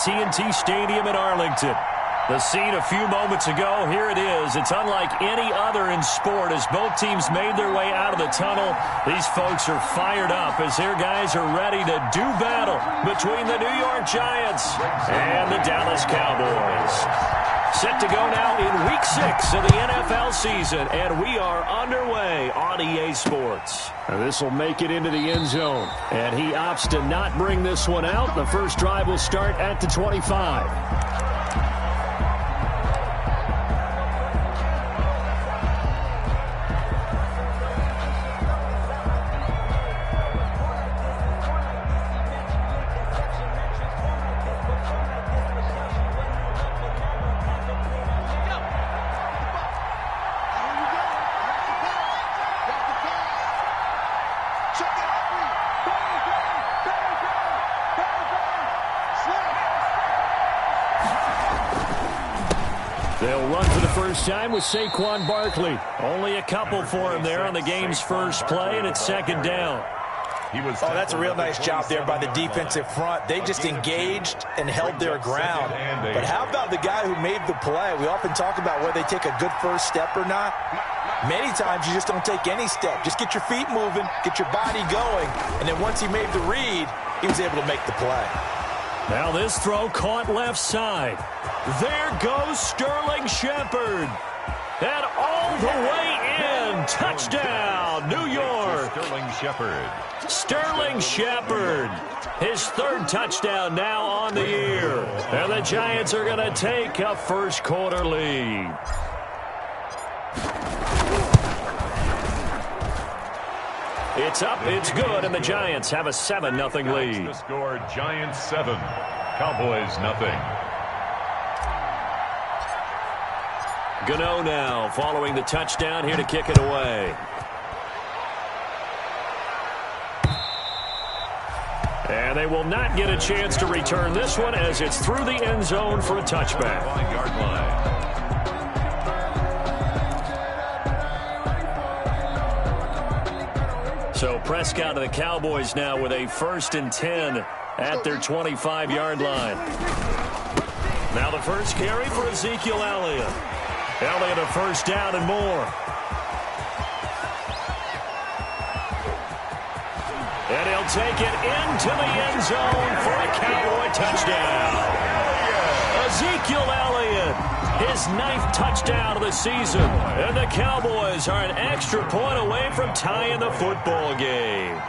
T&T Stadium in Arlington. The scene a few moments ago, here it is. It's unlike any other in sport as both teams made their way out of the tunnel. These folks are fired up as their guys are ready to do battle between the New York Giants and the Dallas Cowboys. Set to go now in Week 6 of the NFL season, and we are underway on EA Sports. This will make it into the end zone, and he opts to not bring this one out. The first drive will start at the 25. They'll run for the first time with Saquon Barkley. Only a couple for him there on the game's first play, and it's second down. That's a real nice job there by the defensive front. They just engaged and held their ground. But how about the guy who made the play? We often talk about whether they take a good first step or not. Many times you just don't take any step. Just get your feet moving, get your body going, and then once he made the read, he was able to make the play. Now this throw caught left side. There goes Sterling Shepard. And all the way in. Touchdown, New York. Sterling Shepard. His third touchdown now on the year. And the Giants are going to take a first quarter lead. It's up, it's good, and the Giants have a 7-0 lead. The score, Giants 7, Cowboys 0. Gano now following the touchdown here to kick it away. And they will not get a chance to return this one as it's through the end zone for a touchback. 5-yard line. So Prescott of the Cowboys now with a 1st and 10 at their 25-yard line. Now the first carry for Ezekiel Elliott. Elliott a first down and more. And he'll take it into the end zone for a Cowboy touchdown. Ezekiel Elliott, his 9th touchdown of the season. And the Cowboys are an extra point away from tying the football game.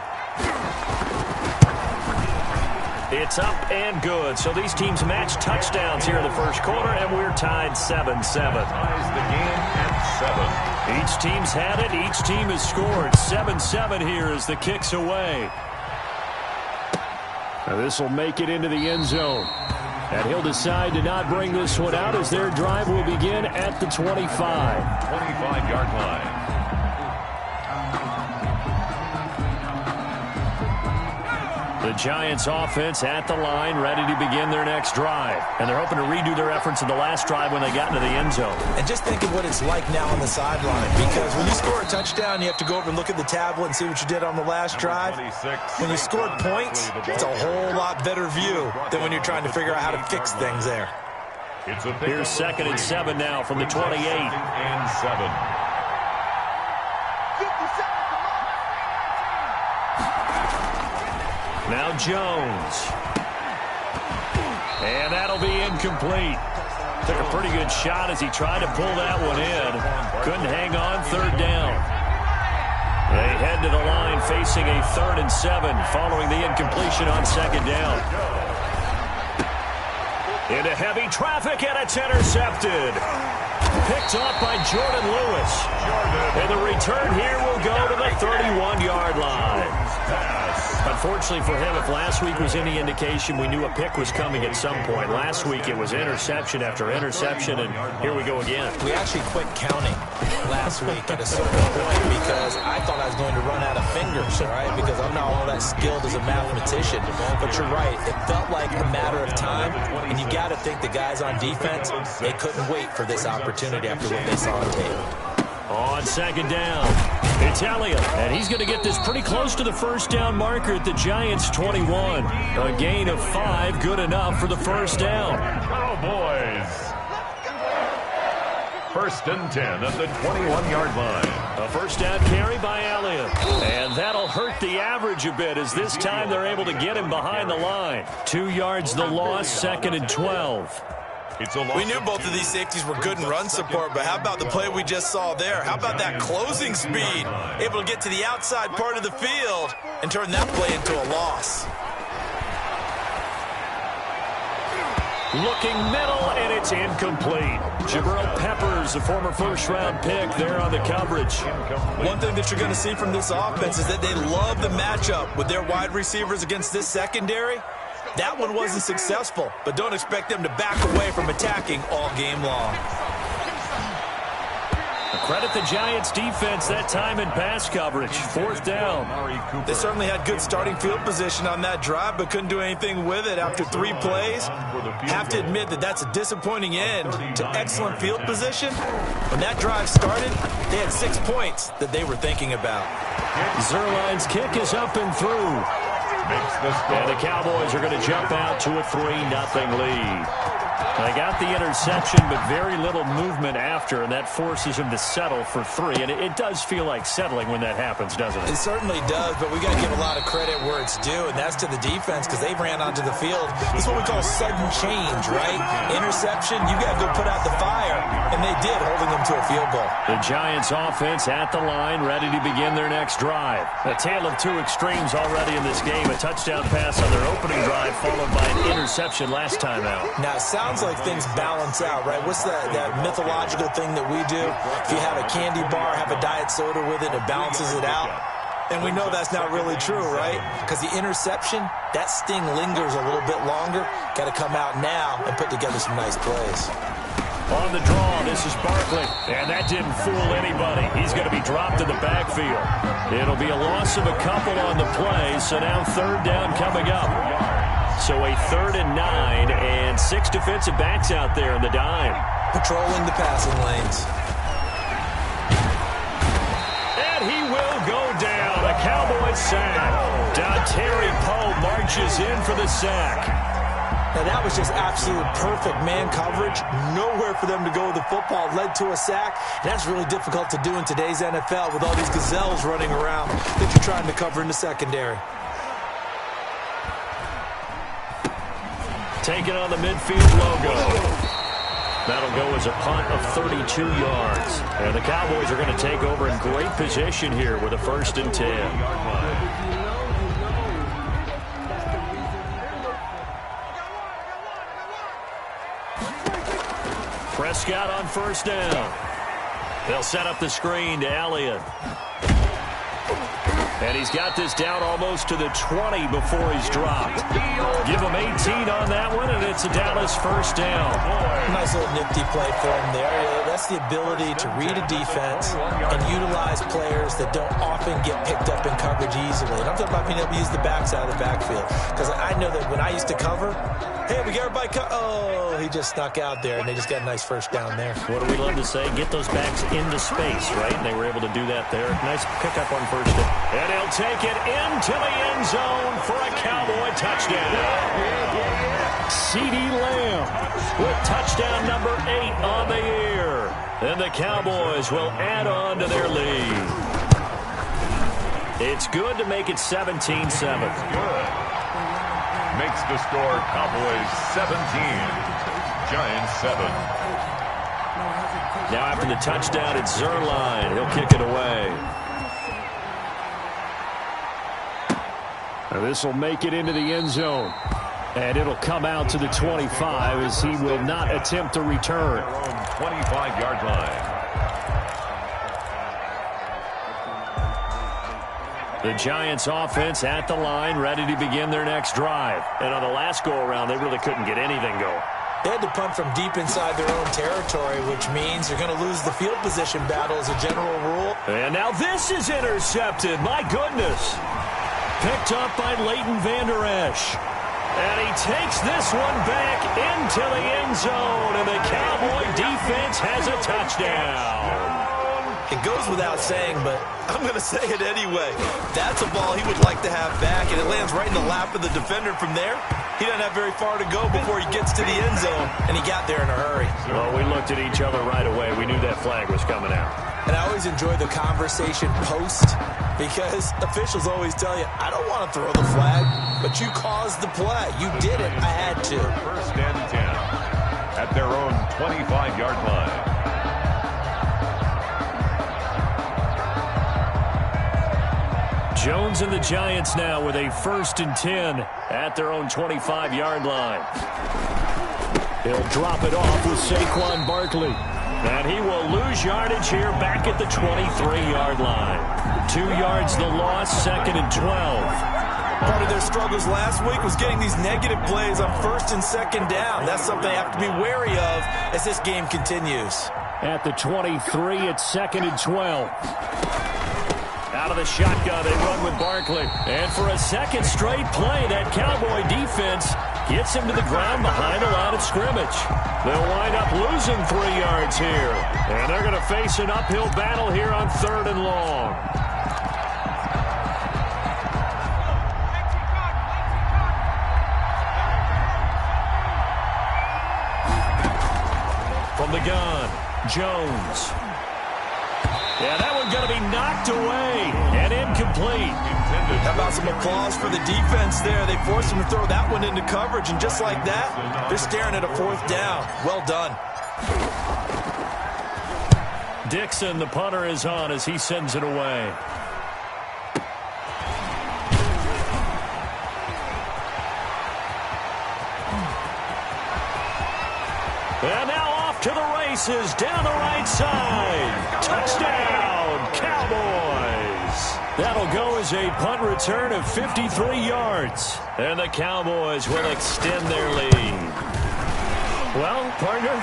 It's up and good. So these teams match touchdowns here in the first quarter, and we're tied 7-7. Ties the game at 7. Each team's had it. Each team has scored. 7-7 here as the kick's away. Now this will make it into the end zone. And he'll decide to not bring this one out as their drive will begin at the 25. 25-yard line. The Giants offense at the line, ready to begin their next drive. And they're hoping to redo their efforts in the last drive when they got into the end zone. And just think of what it's like now on the sideline, because when you score a touchdown, you have to go over and look at the tablet and see what you did on the last drive. When you scored points, it's a whole lot better view than when you're trying to figure out how to fix things there. Here's 2nd and 7 now from the 28. 2nd and 7. Now Jones. And that'll be incomplete. Took a pretty good shot as he tried to pull that one in. Couldn't hang on, 3rd down. They head to the line facing a 3rd and 7 following the incompletion on 2nd down. Into heavy traffic, and it's intercepted. Picked off by Jordan Lewis. And the return here will go to the 31-yard line. Unfortunately for him, if last week was any indication, we knew a pick was coming at some point. Last week it was interception after interception, and here we go again. We actually quit counting last week at a certain point because I thought I was going to run out of fingers, all right, because I'm not all that skilled as a mathematician. But you're right. It felt like a matter of time, and you got to think the guys on defense, they couldn't wait for this opportunity after what they saw on tape. On second down, it's Elliott, and he's going to get this pretty close to the first down marker at the Giants' 21. A gain of 5, good enough for the first down. Cowboys. First and 10 at the 21-yard line. A first down carry by Elliott. And that'll hurt the average a bit as this time they're able to get him behind the line. 2 yards the loss, second and 12. We knew both of these safeties were good in run support, but how about the play we just saw there? How about that closing speed? Able to get to the outside part of the field and turn that play into a loss. Looking middle, and it's incomplete. Jabril Peppers, a former first-round pick, there on the coverage. One thing that you're going to see from this offense is that they love the matchup with their wide receivers against this secondary. That one wasn't successful, but don't expect them to back away from attacking all game long. Credit the Giants' defense that time in pass coverage. Fourth down. They certainly had good starting field position on that drive, but couldn't do anything with it after 3 plays. Have to admit that that's a disappointing end to excellent field position. When that drive started, they had 6 points that they were thinking about. Zerline's kick is up and through. And the Cowboys are going to jump out to a 3-0 lead. They got the interception, but very little movement after, and that forces him to settle for 3. And it does feel like settling when that happens, doesn't it? It certainly does, but we got to give a lot of credit where it's due, and that's to the defense because they ran onto the field. This is what we call sudden change, right? Interception, you got to go put out the fire, and they did, holding them to a field goal. The Giants offense at the line, ready to begin their next drive. A tale of 2 extremes already in this game. A touchdown pass on their opening drive, followed by an interception last time out. Now, it sounds like things balance out, right? What's that mythological thing that we do? If you have a candy bar, have a diet soda with it, it balances it out. And we know that's not really true, right? Because the interception, that sting lingers a little bit longer. Got to come out now and put together some nice plays. On the draw, this is Barkley, and that didn't fool anybody. He's going to be dropped in the backfield. It'll be a loss of a couple on the play, so now third down coming up. So a 3rd and 9, and 6 defensive backs out there in the dime. Patrolling the passing lanes. And he will go down. A Cowboys sack. Dontari Poe marches in for the sack. Now, that was just absolute perfect man coverage. Nowhere for them to go with the football. Led to a sack. And that's really difficult to do in today's NFL with all these gazelles running around that you're trying to cover in the secondary. Taking on the midfield logo. That'll go as a punt of 32 yards. And the Cowboys are going to take over in great position here with a 1st and 10. Prescott on first down. They'll set up the screen to Elliott. And he's got this down almost to the 20 before he's dropped. Give him 18 on that one, and it's a Dallas first down. Nice little nifty play for him there. That's the ability to read a defense and utilize players that don't often get picked up in coverage easily. And I'm talking about being able to use the backs out of the backfield. Because I know that when I used to cover, hey, we got everybody oh, he just snuck out there, and they just got a nice first down there. What do we love to say? Get those backs into space, right? And they were able to do that there. Nice pickup on first down. And he'll take it into the end zone for a Cowboy touchdown. CeeDee Lamb with touchdown number 8 on the year. And the Cowboys will add on to their lead. It's good to make it 17-7. Makes the score Cowboys 17, Giants 7. Now after the touchdown, it's Zerline. He'll kick it away. This will make it into the end zone. And it'll come out to the 25 as he will not attempt to return. 25-yard line. The Giants offense at the line, ready to begin their next drive. And on the last go-around, they really couldn't get anything going. They had to punt from deep inside their own territory, which means they're going to lose the field position battle as a general rule. And now this is intercepted. My goodness. Picked up by Leighton Vander Esch. And he takes this one back into the end zone. And the Cowboy defense has a touchdown. It goes without saying, but I'm going to say it anyway. That's a ball he would like to have back, and it lands right in the lap of the defender from there. He doesn't have very far to go before he gets to the end zone, and he got there in a hurry. Well, we looked at each other right away. We knew that flag was coming out. And I always enjoy the conversation post because officials always tell you, I don't want to throw the flag, but you caused the play. You did it. I had to. First and 10 at their own 25-yard line. Jones and the Giants now with a 1st and 10 at their own 25-yard line. He'll drop it off with Saquon Barkley. And he will lose yardage here back at the 23-yard line. 2 yards the loss, 2nd and 12. Part of their struggles last week was getting these negative plays on 1st and 2nd down. That's something they have to be wary of as this game continues. At the 23, it's 2nd and 12. Out of the shotgun, they run with Barkley. And for a second straight play, that Cowboy defense gets him to the ground behind the line of scrimmage. They'll wind up losing 3 yards here. And they're going to face an uphill battle here on 3rd and long. From the gun, Jones. Yeah, that one's going to be knocked away and incomplete. How about some applause for the defense there? They forced him to throw that one into coverage, and just like that, they're staring at a 4th down. Well done. Dixon, the punter, is on as he sends it away. And now off to the races down the right side. Touchdown, Cowboys. That'll go as a punt return of 53 yards. And the Cowboys will extend their lead. Well, partner,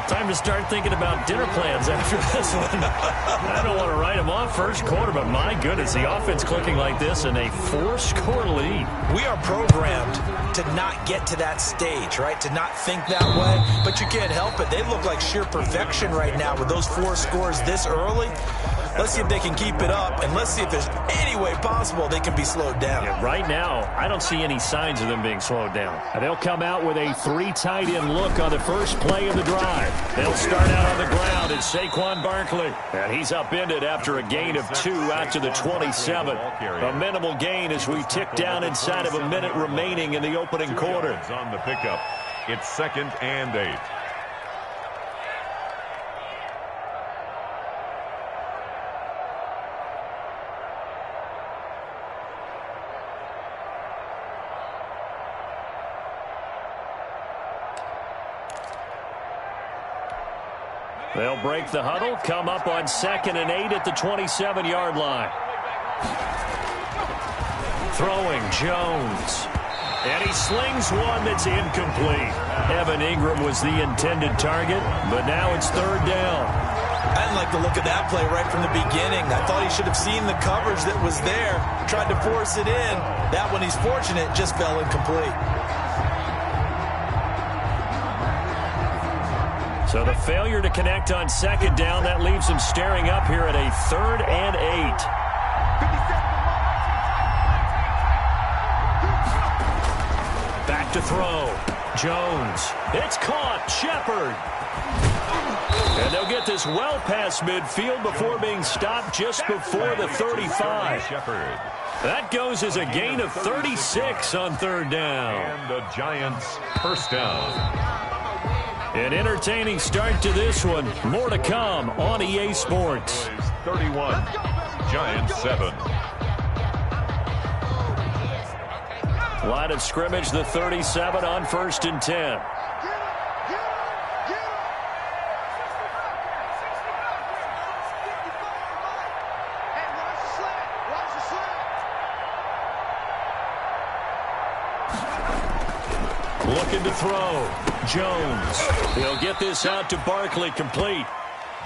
time to start thinking about dinner plans after this one. I don't want to write them off first quarter, but my goodness, the offense clicking like this in a 4-score lead. We are programmed to not get to that stage, right? To not think that way, but you can't help it. They look like sheer perfection right now with those 4 scores this early. Let's see if they can keep it up, and let's see if there's any way possible they can be slowed down. Yeah, right now, I don't see any signs of them being slowed down. They'll come out with a 3 tight end look on the first play of the drive. They'll start out on the ground as Saquon Barkley. And he's upended after a gain of 2 out to the 27. A minimal gain as we tick down inside of a minute remaining in the opening quarter. On the pickup, it's 2nd and 8. They'll break the huddle, come up on 2nd and 8 at the 27-yard line. Throwing, Jones. And he slings one that's incomplete. Evan Ingram was the intended target, but now it's 3rd down. I didn't like the look of that play right from the beginning. I thought he should have seen the coverage that was there, tried to force it in. That one, he's fortunate, just fell incomplete. So the failure to connect on 2nd down, that leaves him staring up here at a 3rd and 8. Back to throw. Jones. It's caught. Shepard. And they'll get this well past midfield before being stopped just before the 35. That goes as a gain of 36 on 3rd down. And the Giants' first down. An entertaining start to this one. More to come on EA Sports. 31, Giants 7. Line of scrimmage, the 37 on 1st and 10. Looking to throw. Jones. He'll get this out to Barkley, complete.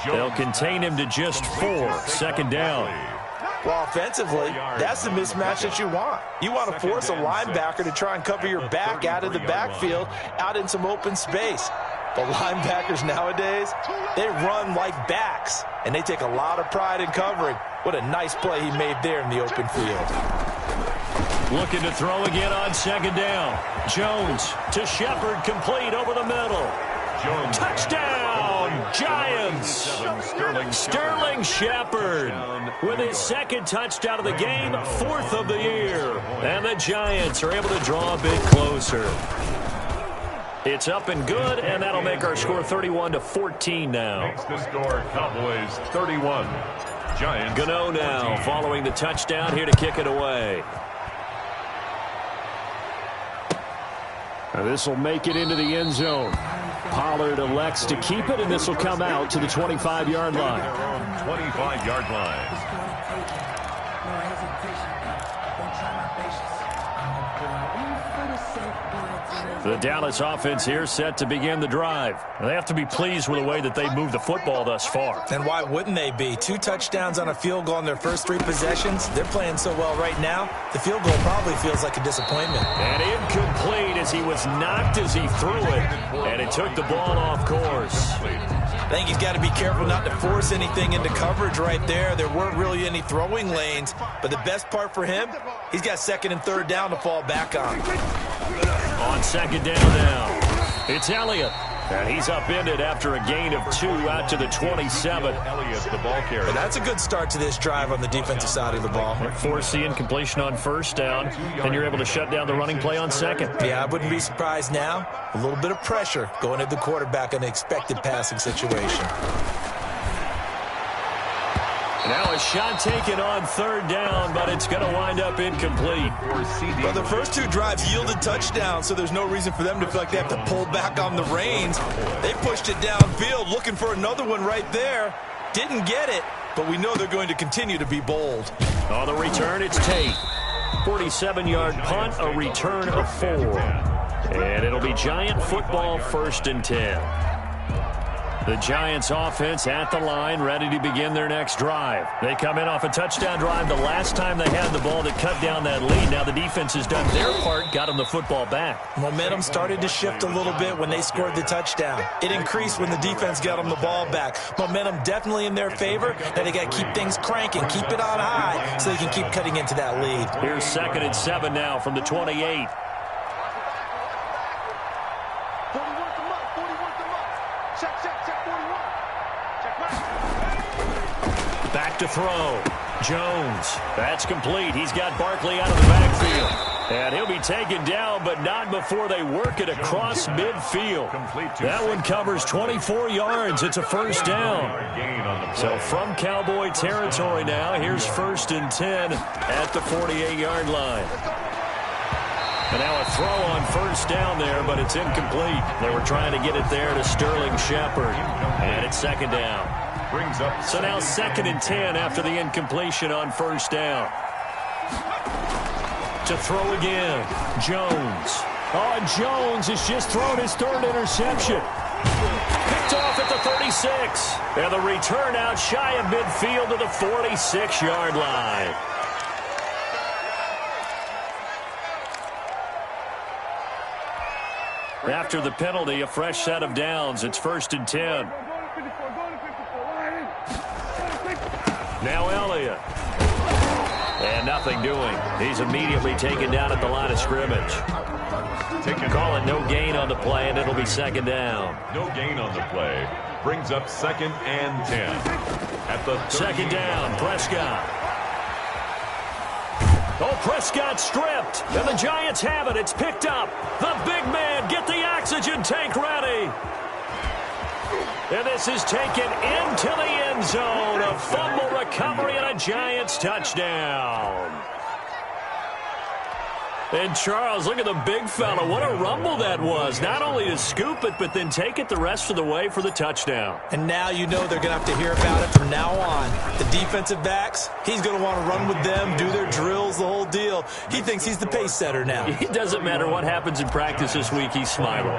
They'll contain him to just 4. 2nd down. Well, offensively, that's the mismatch that you want. You want to force a linebacker to try and cover your back out of the backfield, out in some open space. The linebackers nowadays, they run like backs, and they take a lot of pride in covering. What a nice play he made there in the open field. Looking to throw again on second down. Jones to Shepard, complete over the middle. Jones. Touchdown, Giants! Sterling Shepard with his second touchdown of the game, 4th of the year. And the Giants are able to draw a bit closer. It's up and good, and that'll make our score 31-14 now. Makes the score Cowboys 31. Giants. Gano now 14. following the touchdown here to kick it away. This will make it into the end zone. Pollard elects to keep it, and this will come out to the 25-yard line. Their own 25-yard line. The Dallas offense here set to begin the drive. They have to be pleased with the way that they've moved the football thus far. And why wouldn't they be? 2 touchdowns on a field goal in their first 3 possessions. They're playing so well right now, the field goal probably feels like a disappointment. And incomplete as he was knocked as he threw it. And it took the ball off course. I think he's got to be careful not to force anything into coverage right there. There weren't really any throwing lanes. But the best part for him, he's got 2nd and 3rd down to fall back on. On second down now, it's Elliott. And he's upended after a gain of 2 out to the 27. Elliott, the ball carrier. But that's a good start to this drive on the defensive side of the ball. Force the incompletion on first down, and you're able to shut down the running play on second. Yeah, I wouldn't be surprised now. A little bit of pressure going at the quarterback in an expected passing situation. Now a shot taken on 3rd down, but it's going to wind up incomplete. Well, the first 2 drives yielded touchdowns, so there's no reason for them to feel like they have to pull back on the reins. They pushed it downfield, looking for another one right there. Didn't get it, but we know they're going to continue to be bold. On the return, it's Tate. 47-yard punt, a return of 4. And it'll be Giant football, 1st and 10. The Giants offense at the line, ready to begin their next drive. They come in off a touchdown drive the last time they had the ball that cut down that lead. Now the defense has done their part, got them the football back. Momentum started to shift a little bit when they scored the touchdown. It increased when the defense got them the ball back. Momentum definitely in their favor. Now they got to keep things cranking, keep it on high so they can keep cutting into that lead. Here's 2nd and 7 now from the 28. Back to throw. Jones. That's complete. He's got Barkley out of the backfield. And he'll be taken down, but not before they work it across midfield. That one covers 24 yards. It's a 1st down. So from Cowboy territory now, here's 1st and 10 at the 48-yard line. And now a throw on 1st down there, but it's incomplete. They were trying to get it there to Sterling Shepard. And it's 2nd down. So now 2nd and 10 after the incompletion on 1st down. To throw again, Jones. Oh, and Jones has just thrown his 3rd interception. Picked off at the 36. And the return out shy of midfield to the 46-yard line. After the penalty, a fresh set of downs. It's 1st and 10. Now Elliott. And nothing doing. He's immediately taken down at the line of scrimmage. Call it no gain on the play, and it'll be 2nd down. No gain on the play. Brings up 2nd and 10. At the 2nd down, Prescott. Oh, Prescott stripped. And the Giants have it. It's picked up. The big man, get the oxygen tank ready. And this is taken into the end zone. A fumble recovery and a Giants touchdown. And Charles, look at the big fella. What a rumble that was. Not only to scoop it, but then take it the rest of the way for the touchdown. And now you know they're going to have to hear about it from now on. The defensive backs, he's going to want to run with them, do their drills, the whole deal. He thinks he's the pace setter now. It doesn't matter what happens in practice this week, he's smiling.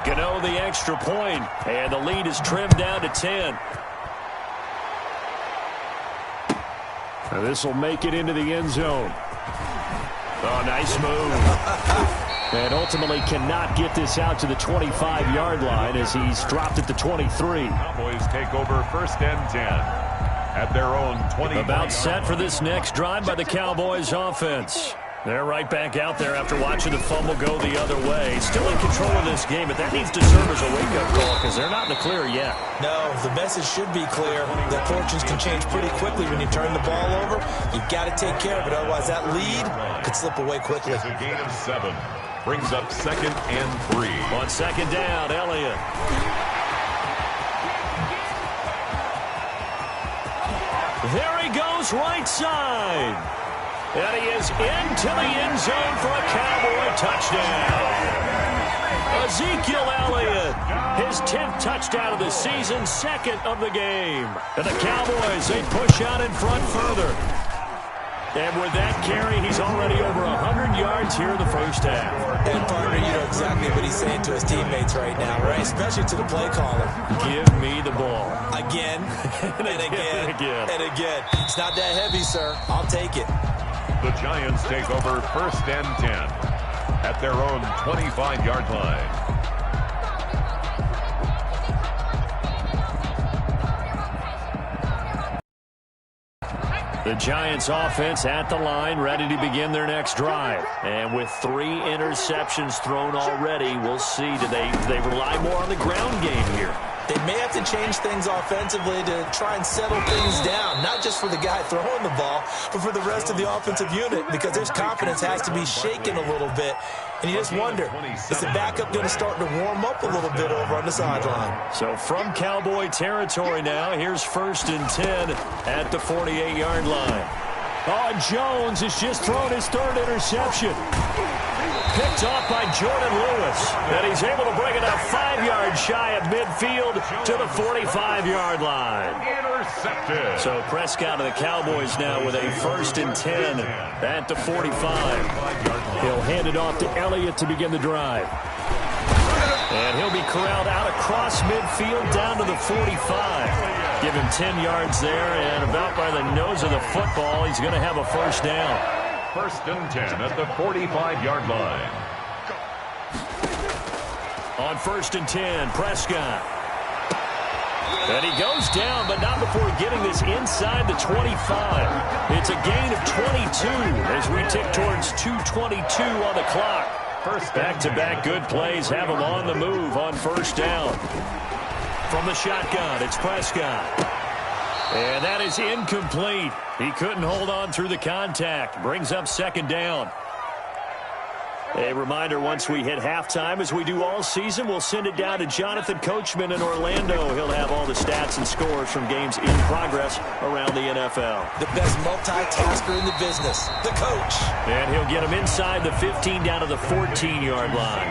Gano the extra point, and the lead is trimmed down to 10. Now this will make it into the end zone. Oh, nice move. And ultimately cannot get this out to the 25-yard line as he's dropped at the 23. Cowboys take over 1st and 10 at their own 20. About set for this next drive by the Cowboys offense. They're right back out there after watching the fumble go the other way. Still in control of this game, but that needs to serve as a wake-up call because they're not in the clear yet. No, the message should be clear that fortunes can change pretty quickly when you turn the ball over. You've got to take care of it, otherwise that lead could slip away quickly. It's a gain of 7. Brings up 2nd and 3. On 2nd down, Elliott. There he goes, right side. And he is into the end zone for a Cowboy touchdown. Ezekiel Elliott, his 10th touchdown of the season, 2nd of the game. And the Cowboys, they push out in front further. And with that carry, he's already over 100 yards here in the first half. And, partner, you know exactly what he's saying to his teammates right now, right? Especially to the play caller. Give me the ball. Again, and again, and again. It's not that heavy, sir. I'll take it. The Giants take over 1st and 10 at their own 25-yard line. The Giants offense at the line, ready to begin their next drive. And with 3 interceptions thrown already, we'll see. Do they rely more on the ground game here? They may have to change things offensively to try and settle things down, not just for the guy throwing the ball, but for the rest of the offensive unit, because their confidence has to be shaken a little bit. And you just wonder, is the backup going to start to warm up a little bit over on the sideline? So from Cowboy territory now, here's 1st and 10 at the 48-yard line. Oh, Jones has just thrown his 3rd interception. Picked off by Jordan Lewis. And he's able to bring it up 5 yards shy of midfield to the 45-yard line. Intercepted. So Prescott of the Cowboys now with a 1st and 10 at the 45. He'll hand it off to Elliott to begin the drive. And he'll be corralled out across midfield down to the 45. Give him 10 yards there, and about by the nose of the football, he's going to have a 1st down. 1st and 10 at the 45-yard line. On 1st and 10, Prescott. And he goes down, but not before getting this inside the 25. It's a gain of 22 as we tick towards 2:22 on the clock. Back-to-back good plays have him on the move on 1st down. From the shotgun, it's Prescott. And that is incomplete. He couldn't hold on through the contact. Brings up 2nd down. A reminder, once we hit halftime, as we do all season, we'll send it down to Jonathan Coachman in Orlando. He'll have all the stats and scores from games in progress around the NFL. The best multitasker in the business, the coach. And he'll get him inside the 15 down to the 14-yard line.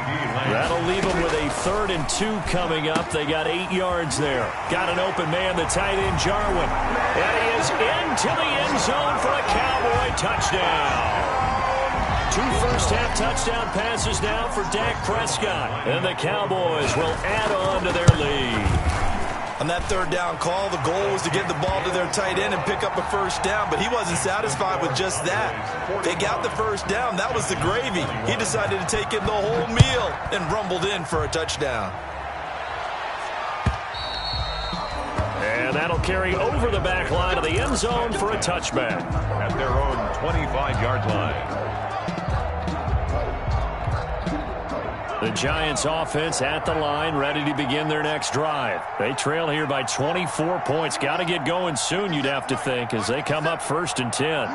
That'll leave him with a 3rd and 2 coming up. They got 8 yards there. Got an open man, the tight end, Jarwin. And he is into the end zone for a Cowboy touchdown. 2 first-half touchdown passes now for Dak Prescott. And the Cowboys will add on to their lead. On that 3rd down call, the goal was to get the ball to their tight end and pick up a 1st down, but he wasn't satisfied with just that. They got the 1st down. That was the gravy. He decided to take in the whole meal and rumbled in for a touchdown. And that'll carry over the back line of the end zone for a touchback. At their own 25-yard line. The Giants offense at the line, ready to begin their next drive. They trail here by 24 points. Got to get going soon, you'd have to think, as they come up 1st and 10.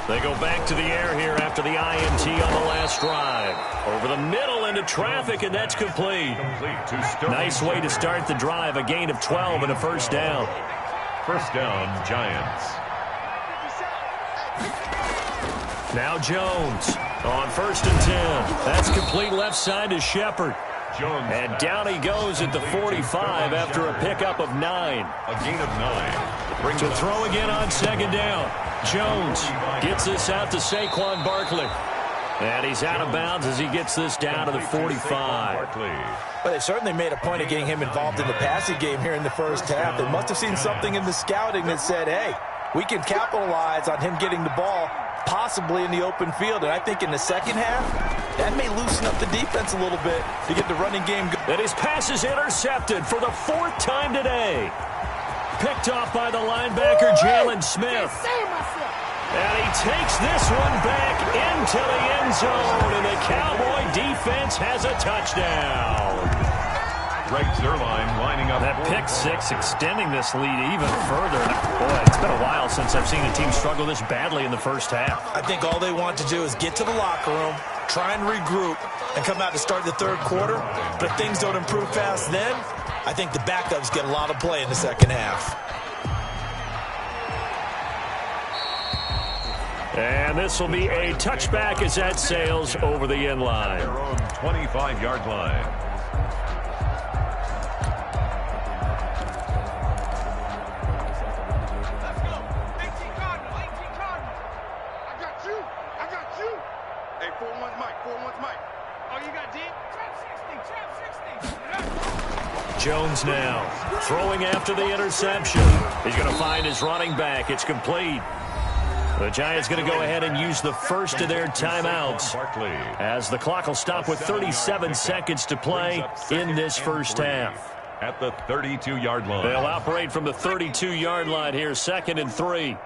They go back to the air here after the INT on the last drive. Over the middle into traffic, and that's complete. Nice way to start the drive. A gain of 12 and a 1st down. 1st down, Giants. Now Jones on 1st and 10. That's complete left side to Shepard. Jones. And down he goes at the 45 after a pickup of 9. A gain of 9. To throw again on 2nd down. Jones gets this out to Saquon Barkley. And he's out of bounds as he gets this down to the 45. Well, they certainly made a point of getting him involved in the passing game here in the first half. They must have seen something in the scouting that said, hey, we can capitalize on him getting the ball possibly in the open field. And I think in the second half, that may loosen up the defense a little bit to get the running game going. And his pass is intercepted for the 4th time today. Picked off by the linebacker, Jalen Smith. And he takes this one back into the end zone, and the Cowboy defense has a touchdown. Greg Zuerlein lining up. That pick six extending this lead even further. Boy, it's been a while since I've seen a team struggle this badly in the first half. I think all they want to do is get to the locker room, try and regroup, and come out to start the third quarter. But if things don't improve fast then, I think the backups get a lot of play in the second half. And this will be a touchback as that sails over the end line. Their own 25-yard line. Jones now throwing after the interception. He's going to find his running back. It's complete. The Giants going to go ahead and use the first of their timeouts as the clock will stop with 37 seconds to play in this first half. At the 32-yard line. They'll operate from the 32-yard line here, 2nd and 3.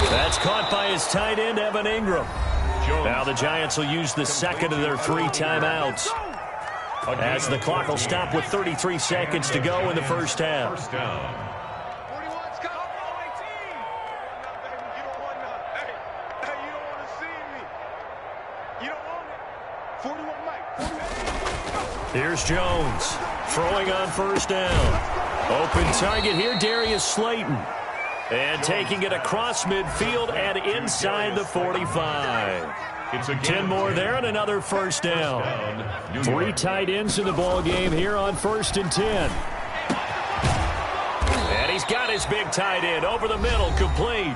That's caught by his tight end, Evan Ingram. Now the Giants will use the second of their 3 timeouts as the clock will stop with 33 seconds to go in the first half. First down. Here's Jones throwing on first down. Open target here, Darius Slayton. And taking it across midfield and inside the 45. It's a 10 more there and another first down. 3 tight ends in the ball game here on 1st and 10. And he's got his big tight end over the middle, complete.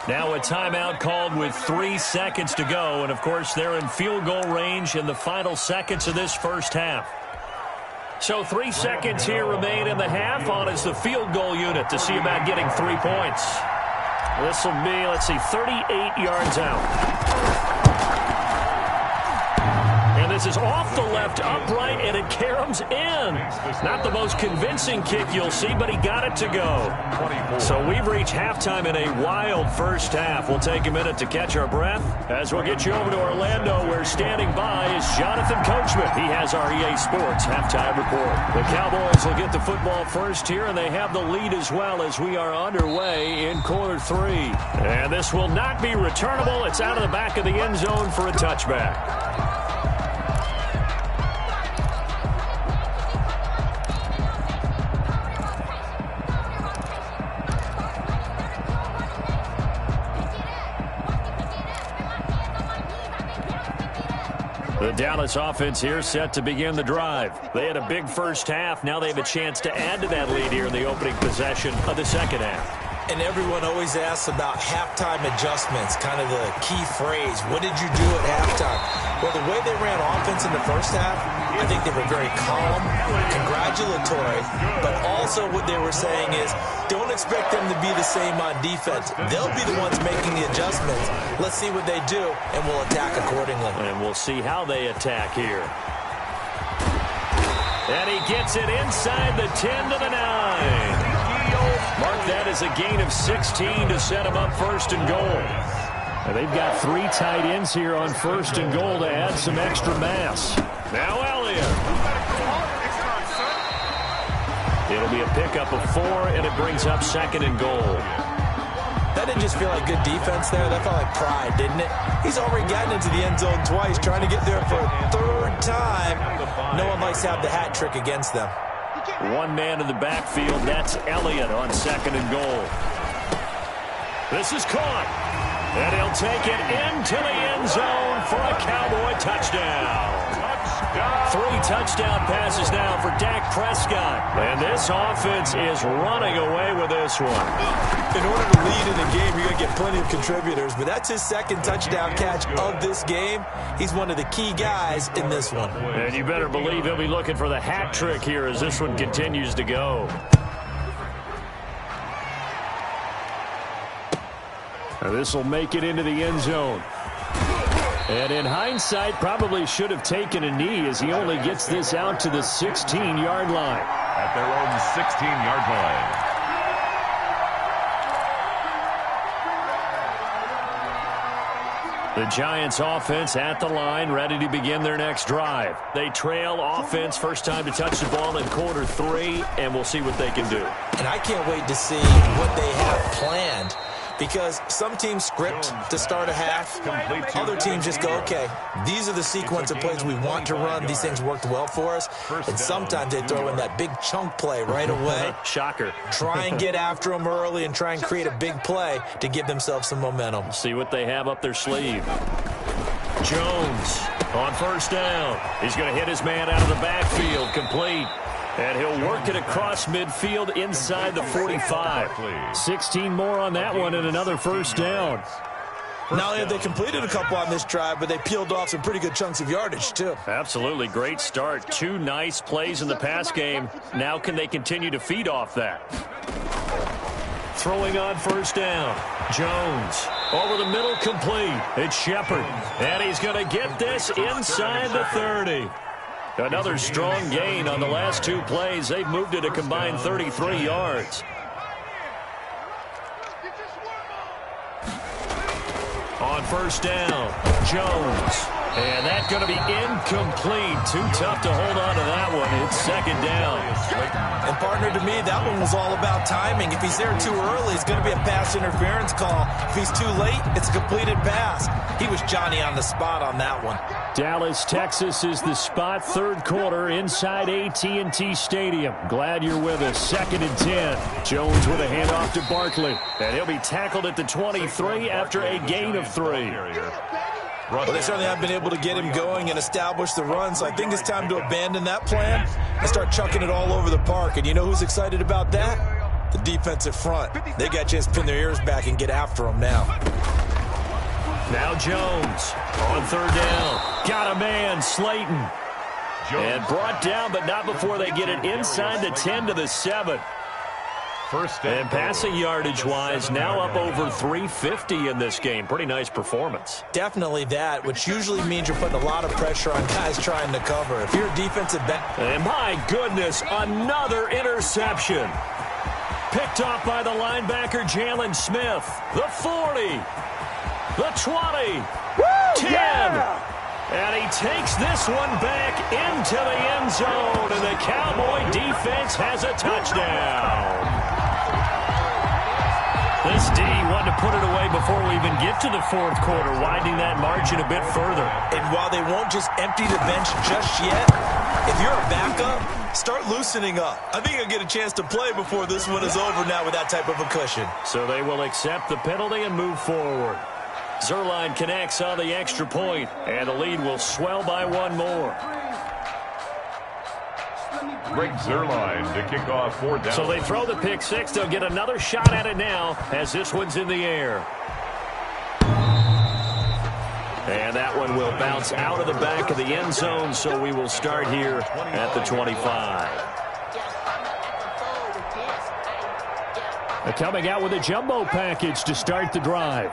Now a timeout called with 3 seconds to go. And, of course, they're in field goal range in the final seconds of this first half. So 3 seconds here remain in the half on as the field goal unit to see about getting 3 points. This will be, let's see, 38 yards out. And this is off the left upright, and it caroms in. Not the most convincing kick you'll see, but he got it to go. So we've reached halftime in a wild first half. We'll take a minute to catch our breath as we'll get you over to Orlando, where standing by is Jonathan Coachman. He has our EA Sports halftime report. The Cowboys will get the football first here, and they have the lead as well as we are underway in quarter 3. And this will not be returnable. It's out of the back of the end zone for a touchback. The Dallas offense here set to begin the drive. They had a big first half. Now they have a chance to add to that lead here in the opening possession of the second half. And everyone always asks about halftime adjustments, kind of the key phrase. What did you do at halftime? Well, the way they ran offense in the first half, I think they were very calm, congratulatory, but also what they were saying is don't expect them to be the same on defense. They'll be the ones making the adjustments. Let's see what they do, and we'll attack accordingly. And we'll see how they attack here. And he gets it inside the 10 to the 9. Mark that as a gain of 16 to set him up 1st and goal. And they've got 3 tight ends here on 1st and goal to add some extra mass. Now Elliott. It'll be a pickup of 4, and it brings up 2nd and goal. That didn't just feel like good defense there. That felt like pride, didn't it? He's already gotten into the end zone twice, trying to get there for a 3rd time. No one likes to have the hat trick against them. 1 man in the backfield. That's Elliott on 2nd and goal. This is caught. And he'll take it into the end zone for a Cowboy touchdown. 3 touchdown passes now for Dak Prescott. And this offense is running away with this one. In order to lead in a game, you're going to get plenty of contributors, but that's his second touchdown catch of this game. He's one of the key guys in this one. And you better believe he'll be looking for the hat trick here as this one continues to go. This will make it into the end zone. And in hindsight, probably should have taken a knee as he only gets this out to the 16-yard line. At their own 16-yard line. The Giants offense at the line, ready to begin their next drive. They trail offense, first time to touch the ball in quarter 3, and we'll see what they can do. And I can't wait to see what they have planned. Because some teams script to start a half. Other teams just go, okay, these are the sequence of plays we want to run. These things worked well for us. And sometimes they throw in that big chunk play right away. Shocker. Try and get after them early and try and create a big play to give themselves some momentum. See what they have up their sleeve. Jones on first down. He's going to hit his man out of the backfield, complete. And he'll work it across midfield inside the 45. 16 more on that one and another first down. Not only have they completed a couple on this drive, but they peeled off some pretty good chunks of yardage, too. Absolutely. Great start. 2 nice plays in the pass game. Now can they continue to feed off that? Throwing on first down. Jones over the middle, complete. It's Shepard. And he's going to get this inside the 30. Another strong gain on the last 2 plays. They've moved it a combined 33 yards. On first down, Jones. And that's going to be incomplete. Too tough to hold on to that one. It's second down. And, partner, to me, that one was all about timing. If he's there too early, it's going to be a pass interference call. If he's too late, it's a completed pass. He was Johnny on the spot on that one. Dallas, Texas is the spot. Third quarter inside AT&T Stadium. Glad you're with us. 2nd and 10. Jones with a handoff to Barkley. And he'll be tackled at the 23 after a gain of 3. Well, they certainly have been able to get him going and establish the run, so I think it's time to abandon that plan and start chucking it all over the park. And you know who's excited about that? The defensive front. They got a chance to pin their ears back and get after him now. Now Jones on third down. Got a man, Slayton. And brought down, but not before they get it inside the 10 to the 7. And passing yardage-wise, now up over 350 in this game. Pretty nice performance. Definitely that, which usually means you're putting a lot of pressure on guys trying to cover. If you're a defensive back... And my goodness, another interception. Picked off by the linebacker, Jalen Smith. The 40. The 20. Woo! 10. Yeah! And he takes this one back into the end zone. And the Cowboy defense has a touchdown. This D wanted to put it away before we even get to the 4th quarter, widening that margin a bit further. And while they won't just empty the bench just yet, if you're a backup, start loosening up. I think you'll get a chance to play before this one is over now with that type of a cushion. So they will accept the penalty and move forward. Zerline connects on the extra point, and the lead will swell by 1 more. Greg Zerline to kick off 4th down. So they throw the pick 6. They'll get another shot at it now as this one's in the air. And that one will bounce out of the back of the end zone, so we will start here at the 25. Coming out with a jumbo package to start the drive.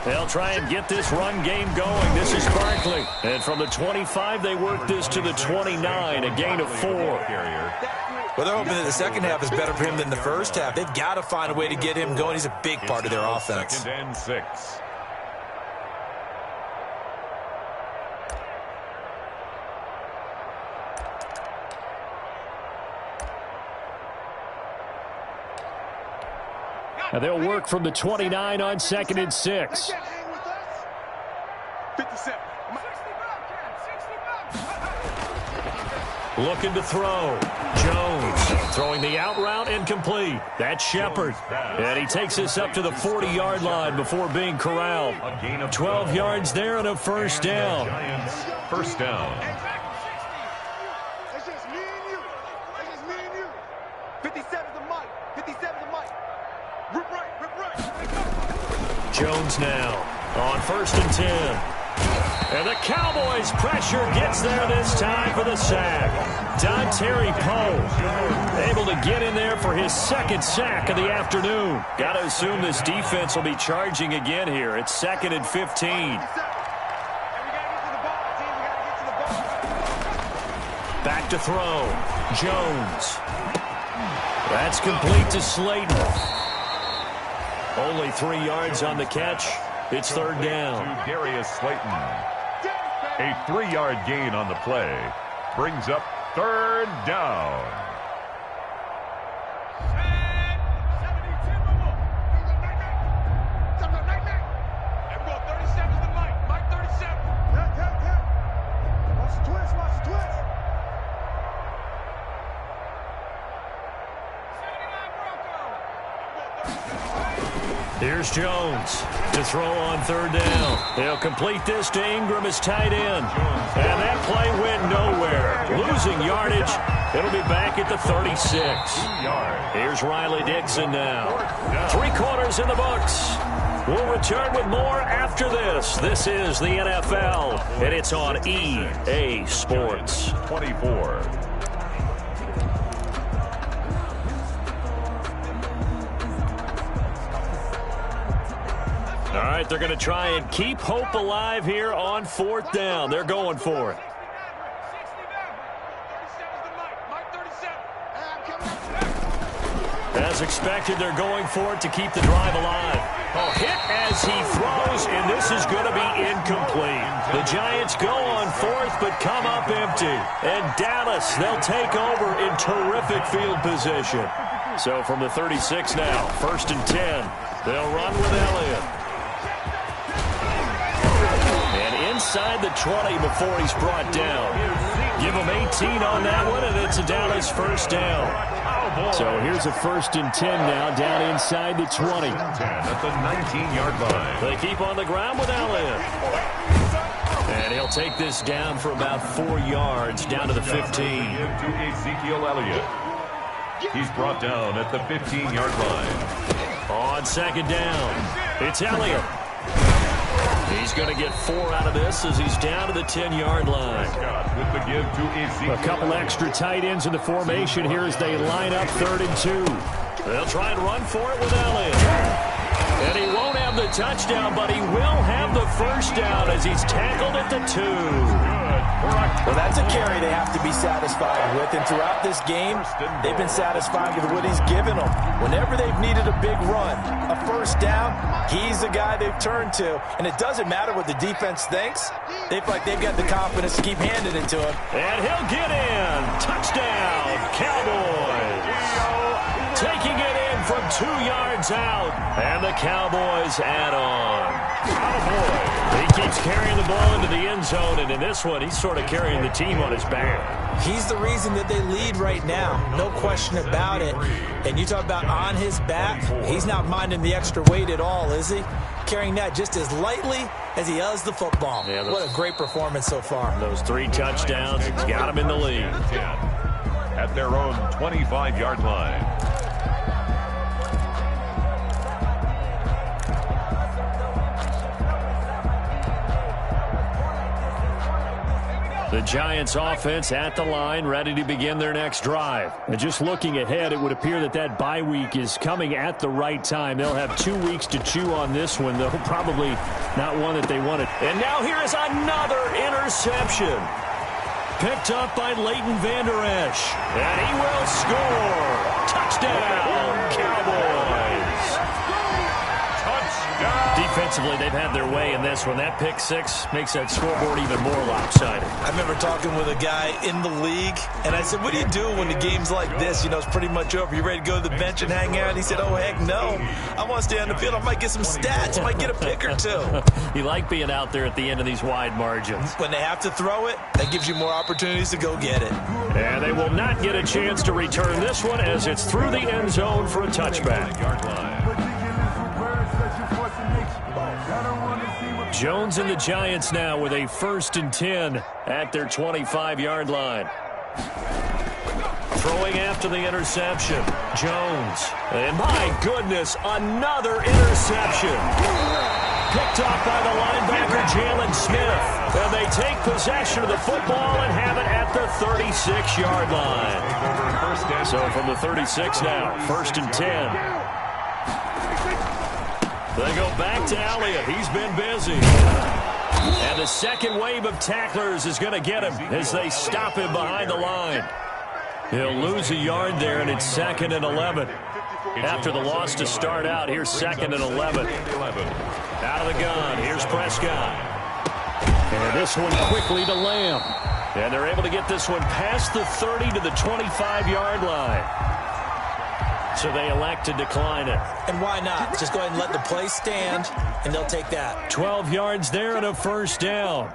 They'll try and get this run game going. This is Barkley. And from the 25, they work this to the 29, a gain of 4. Well, they're hoping that the second half is better for him than the first half. They've got to find a way to get him going. He's a big part of their offense. 2nd and 6. Now they'll work from the 29 on 2nd and 6. Looking to throw. Jones Throwing the out route incomplete. That's Shepard. And he takes us up to the 40-yard line before being corralled. 12 yards there and a first down. First down. It's just me and you. It's just me and you. 57's the mic. 57's the mic. Rip right, rip right. Jones now on 1st and 10. And the Cowboys' pressure gets there this time for the sack. Dontari Poe able to get in there for his 2nd sack of the afternoon. Got to assume this defense will be charging again here. It's 2nd and 15. Back to throw. Jones. That's complete to Slayton. Only 3 yards on the catch. It's 3rd down. To Darius Slayton. A 3-yard gain on the play brings up 3rd down. Here's Jones to throw on 3rd down. He'll complete this to Ingram as tight end. And that play went nowhere. Losing yardage. It'll be back at the 36. Here's Riley Dixon now. 3 quarters in the books. We'll return with more after this. This is the NFL, and it's on EA Sports. 24. All right, they're going to try and keep hope alive here on 4th down. They're going for it. As expected, they're going for it to keep the drive alive. Hit as he throws, and this is going to be incomplete. The Giants go on 4th, but come up empty. And Dallas, they'll take over in terrific field position. So from the 36 now, 1st and 10. They'll run with Elliott. And inside the 20 before he's brought down. Give him 18 on that one, and it's a Dallas 1st down. So here's a 1st and 10 now, down inside the 20. 10 at the 19-yard line. They keep on the ground with Elliott. And he'll take this down for about 4 yards, down to the 15. To Ezekiel Elliott. He's brought down at the 15-yard line. On 2nd down, it's Elliott. He's going to get 4 out of this as he's down to the 10-yard line. With the give to Ezekiel. A couple extra tight ends in the formation here as they line up 3rd and 2. They'll try and run for it with Elliott. And he won't have the touchdown, but he will have the 1st down as he's tackled at the 2. Well, that's a carry they have to be satisfied with. And throughout this game, they've been satisfied with what he's given them. Whenever they've needed a big run, a 1st down, he's the guy they've turned to. And it doesn't matter what the defense thinks. They feel like they've got the confidence to keep handing it to him. And he'll get in. Touchdown, Cowboys. Taking it in from 2 yards out. And the Cowboys add on. He keeps carrying the ball into the end zone, and in this one, he's sort of carrying the team on his back. He's the reason that they lead right now. No question about it. And you talk about on his back, he's not minding the extra weight at all, is he? Carrying that just as lightly as he does the football. Yeah, what a great performance so far. Those 3 touchdowns, he's got him in the lead. At their own 25-yard line. The Giants offense at the line, ready to begin their next drive. And just looking ahead, it would appear that that bye week is coming at the right time. They'll have 2 weeks to chew on this one, though probably not one that they wanted. And now here is another interception. Picked up by Leighton Vander Esch. And he will score. Touchdown, Cowboys. Touchdown. Offensively, they've had their way in this one. That pick six makes that scoreboard even more lopsided. I remember talking with a guy in the league, and I said, what do you do when the game's like this? You know, it's pretty much over. You ready to go to the bench and hang out? He said, oh, heck no. I want to stay on the field. I might get some stats. I might get a pick or two. You like being out there at the end of these wide margins. When they have to throw it, that gives you more opportunities to go get it. And they will not get a chance to return this one as it's through the end zone for a touchback. Jones and the Giants now with a 1st and 10 at their 25-yard line. Throwing after the interception, Jones. And my goodness, another interception. Picked off by the linebacker, Jalen Smith. And they take possession of the football and have it at the 36-yard line. So from the 36 now, 1st and 10. They go back to Elliott. He's been busy. And the second wave of tacklers is going to get him as they stop him behind the line. He'll lose a yard there, and it's 2nd and 11. After the loss to start out, here's 2nd and 11. Out of the gun, here's Prescott. And this one quickly to Lamb. And they're able to get this one past the 30 to the 25-yard line. So they elect to decline it. And why not? Just go ahead and let the play stand, and they'll take that. 12 yards there and a 1st down.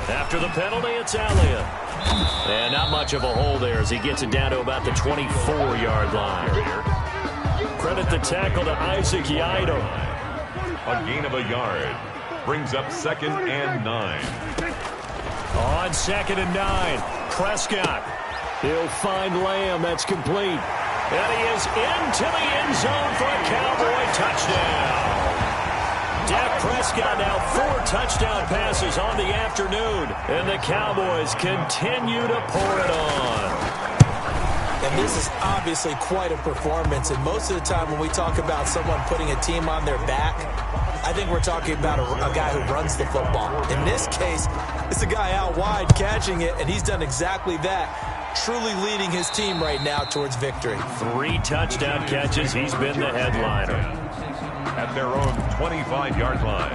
After the penalty, it's Elliott. And not much of a hole there as he gets it down to about the 24-yard line. Credit the tackle to Isaac Yido. A gain of a yard. Brings up 2nd and 9. On 2nd and 9, Prescott. He'll find Lamb. That's complete. And he is into the end zone for a Cowboy touchdown. Dak Prescott now 4 touchdown passes on the afternoon. And the Cowboys continue to pour it on. And this is obviously quite a performance. And most of the time when we talk about someone putting a team on their back, I think we're talking about a guy who runs the football. In this case, it's a guy out wide catching it, and he's done exactly that. Truly leading his team right now towards victory. 3 touchdown catches. He's been the headliner. At their own 25-yard line.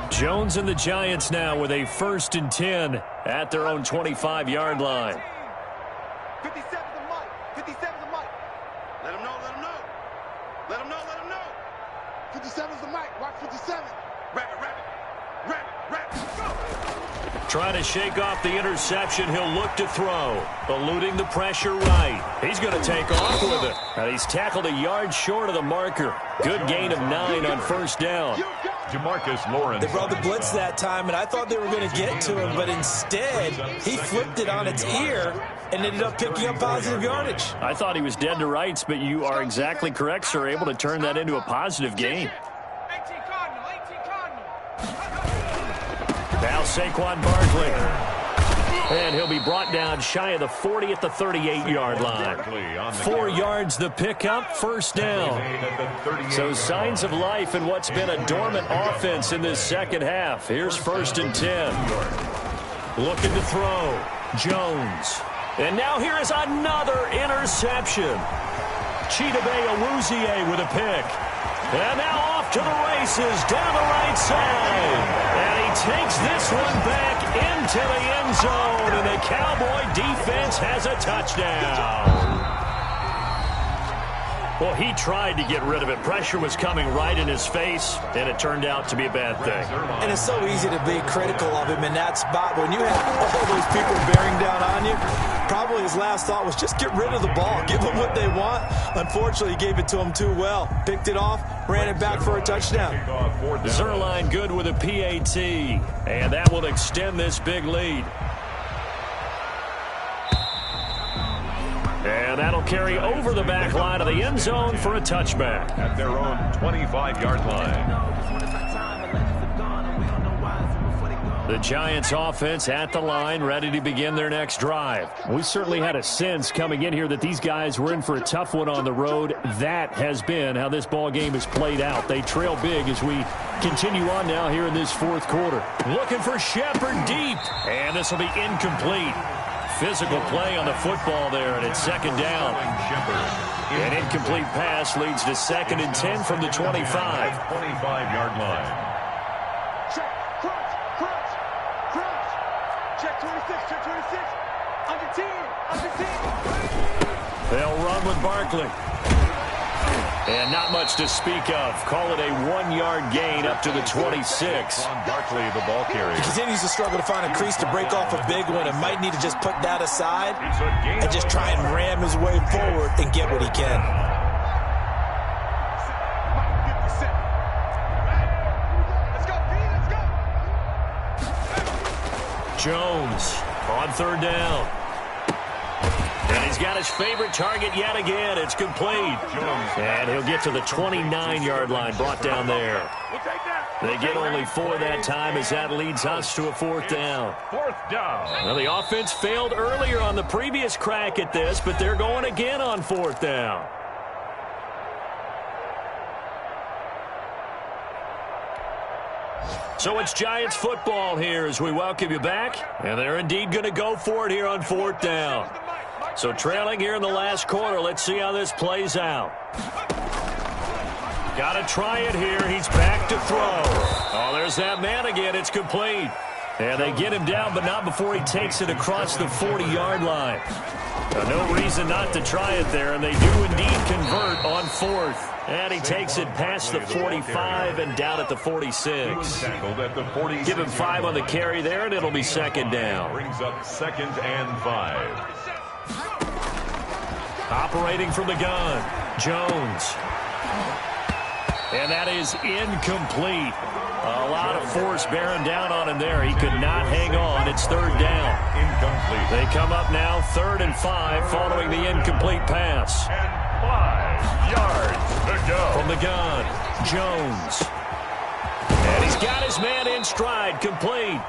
Jones and the Giants now with a 1st and 10 at their own 25-yard line. 57's the mic. 57's the mic. Let him know, let him know. Let him know, let him know. 57's the mic. Watch 57. Wrap it, wrap it. Wrap it, wrap it. Go. Trying to shake off the interception. He'll look to throw. Eluding the pressure right. He's going to take off with it. And he's tackled a yard short of the marker. Good gain of 9 on 1st down. Jamarcus Lawrence. They brought the blitz that time, and I thought they were going to get to him, but instead, he flipped it on its ear and ended up picking up positive yardage. I thought he was dead to rights, but you are exactly correct, sir. Able to turn that into a positive gain. Now Saquon Barkley. And he'll be brought down shy of the 40 at the 38-yard line. 4 yards the pickup, 1st down. So signs of life in what's been a dormant offense in this second half. Here's 1st and 10. Looking to throw. Jones. And now here is another interception. Chidobe Awuzie with a pick. And now off to the races down the right side. And he takes this one back into the end zone. And the Cowboy defense has a touchdown. Well, he tried to get rid of it. Pressure was coming right in his face, and it turned out to be a bad thing. And it's so easy to be critical of him in that spot. When you have all those people bearing down on you, probably his last thought was just get rid of the ball. Give them what they want. Unfortunately, he gave it to them too well. Picked it off, ran it back for a touchdown. Zerline good with a PAT, and that will extend this big lead. And that'll carry over the back line of the end zone for a touchback. At their own 25-yard line. The Giants offense at the line, ready to begin their next drive. We certainly had a sense coming in here that these guys were in for a tough one on the road. That has been how this ball game has played out. They trail big as we continue on now here in this fourth quarter. Looking for Shepard deep, and this will be incomplete. Physical play on the football there, and it's second down. An incomplete pass leads to 2nd and 10 from the 25. 25-yard line. Check 26, check 26. Under 10, under 10. They'll run with Barkley. And not much to speak of. Call it a 1-yard gain up to the 26. Barkley, the ball carrier. He continues to struggle to find a crease to break off a big one and might need to just put that aside and just try and ram his way forward and get what he can. Jones on 3rd down. And he's got his favorite target yet again. It's complete. And he'll get to the 29-yard line, brought down there. They get only 4 that time as that leads us to a 4th down. 4th down. Well, the offense failed earlier on the previous crack at this, but they're going again on 4th down. So it's Giants football here as we welcome you back. And they're indeed going to go for it here on 4th down. So trailing here in the last quarter. Let's see how this plays out. Got to try it here. He's back to throw. Oh, there's that man again. It's complete. And they get him down, but not before he takes it across the 40-yard line. No reason not to try it there, and they do indeed convert on 4th. And he takes it past the 45 and down at the 46. Give him 5 on the carry there, and it'll be 2nd down. Brings up 2nd and 5. Operating from the gun, Jones. And that is incomplete. A lot of force bearing down on him there. He could not hang on. It's 3rd down. Incomplete. They come up now 3rd and 5 following the incomplete pass. And 5 yards to go. From the gun, Jones. And he's got his man in stride, complete.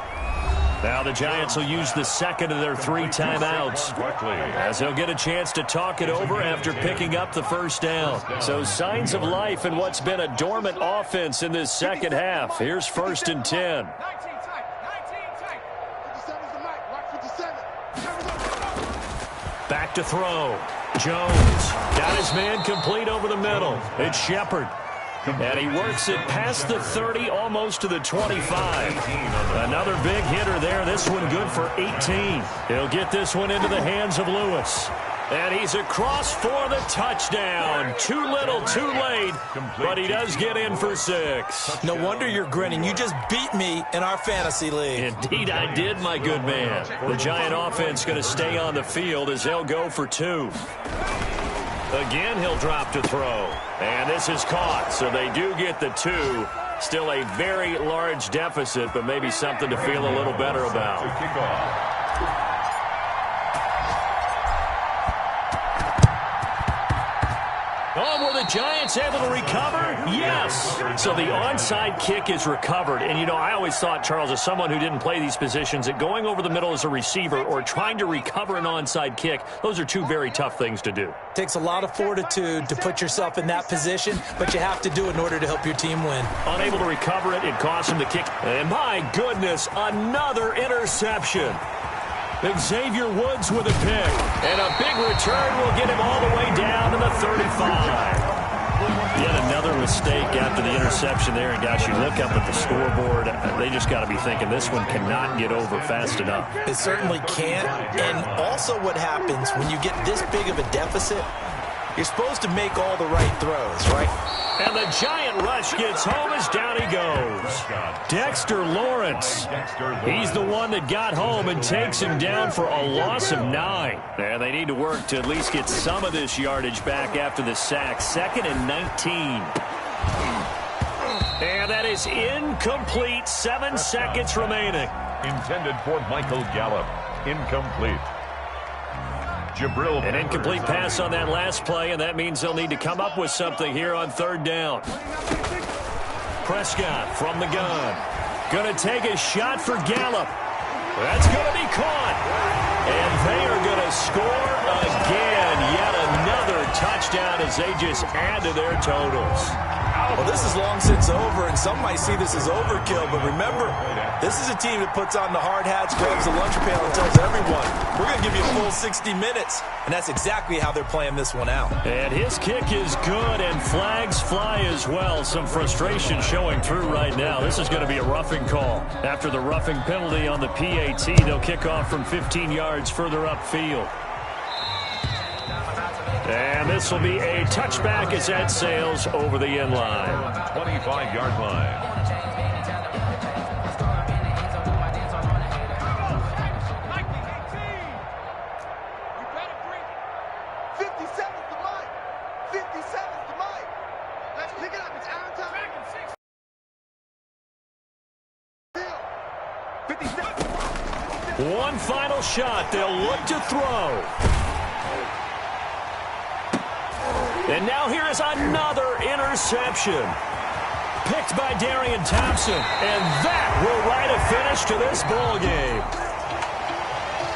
Now the Giants will use the 2nd of their 3 timeouts as they'll get a chance to talk it over after picking up the 1st down. So signs of life in what's been a dormant offense in this second half. Here's 1st and 10. Back to throw. Jones got his man complete over the middle. It's Shepard. And he works it past the 30, almost to the 25. Another big hitter there. This one good for 18. He'll get this one into the hands of Lewis. And he's across for the touchdown. Too little, too late. But he does get in for 6. No wonder you're grinning. You just beat me in our fantasy league. Indeed, I did, my good man. The Giant offense going to stay on the field as they'll go for 2. Again, he'll drop to throw. And this is caught, so they do get the 2. Still a very large deficit, but maybe something to feel a little better about. Oh, were the Giants able to recover? Yes. So the onside kick is recovered. And, you know, I always thought, Charles, as someone who didn't play these positions, that going over the middle as a receiver or trying to recover an onside kick, those are 2 very tough things to do. Takes a lot of fortitude to put yourself in that position, but you have to do it in order to help your team win. Unable to recover it, it cost him the kick. And my goodness, another interception. Xavier Woods with a pick. And a big return will get him all the way down to the 35. Yet another mistake after the interception there. And gosh, you look up at the scoreboard, they just got to be thinking this one cannot get over fast enough. It certainly can't. And also what happens when you get this big of a deficit, you're supposed to make all the right throws, right? And the giant rush gets home as down he goes. Dexter Lawrence. He's the one that got home and takes him down for a loss of 9. And they need to work to at least get some of this yardage back after the sack. 2nd and 19. And that is incomplete. 7 seconds remaining. Intended for Michael Gallup. Incomplete. An incomplete pass on that last play, and that means they'll need to come up with something here on 3rd down. Prescott from the gun. Going to take a shot for Gallup. That's going to be caught. And they are going to score again. Yet another touchdown as they just add to their totals. Well, this is long since over, and some might see this as overkill. But remember, this is a team that puts on the hard hats, grabs the lunch pail, and tells everyone, we're going to give you a full 60 minutes. And that's exactly how they're playing this one out. And his kick is good, and flags fly as well. Some frustration showing through right now. This is going to be a roughing call. After the roughing penalty on the PAT, they'll kick off from 15 yards further upfield. And this will be a touchback as that sails over the end line. 25-yard line. One final shot. They'll look to throw. And now here is another interception. Picked by Darian Thompson. And that will write a finish to this ball game.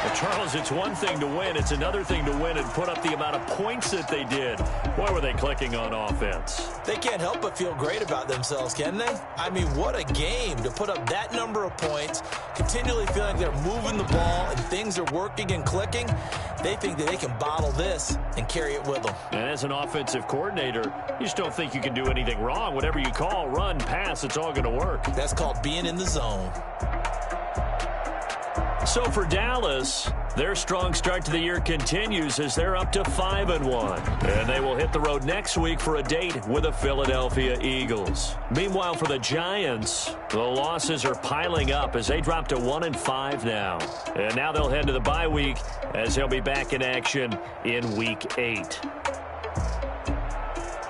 Well, Charles, it's one thing to win. It's another thing to win and put up the amount of points that they did. Boy, were they clicking on offense. They can't help but feel great about themselves, can they? I mean, what a game to put up that number of points, continually feeling they're moving the ball and things are working and clicking. They think that they can bottle this and carry it with them. And as an offensive coordinator, you just don't think you can do anything wrong. Whatever you call, run, pass, it's all going to work. That's called being in the zone. So for Dallas, their strong start to the year continues as they're up to 5-1. And they will hit the road next week for a date with the Philadelphia Eagles. Meanwhile, for the Giants, the losses are piling up as they drop to 1-5 now. And now they'll head to the bye week as they'll be back in action in Week 8.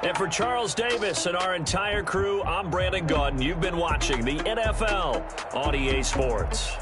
And for Charles Davis and our entire crew, I'm Brandon Gaudin. You've been watching the NFL on EA Sports.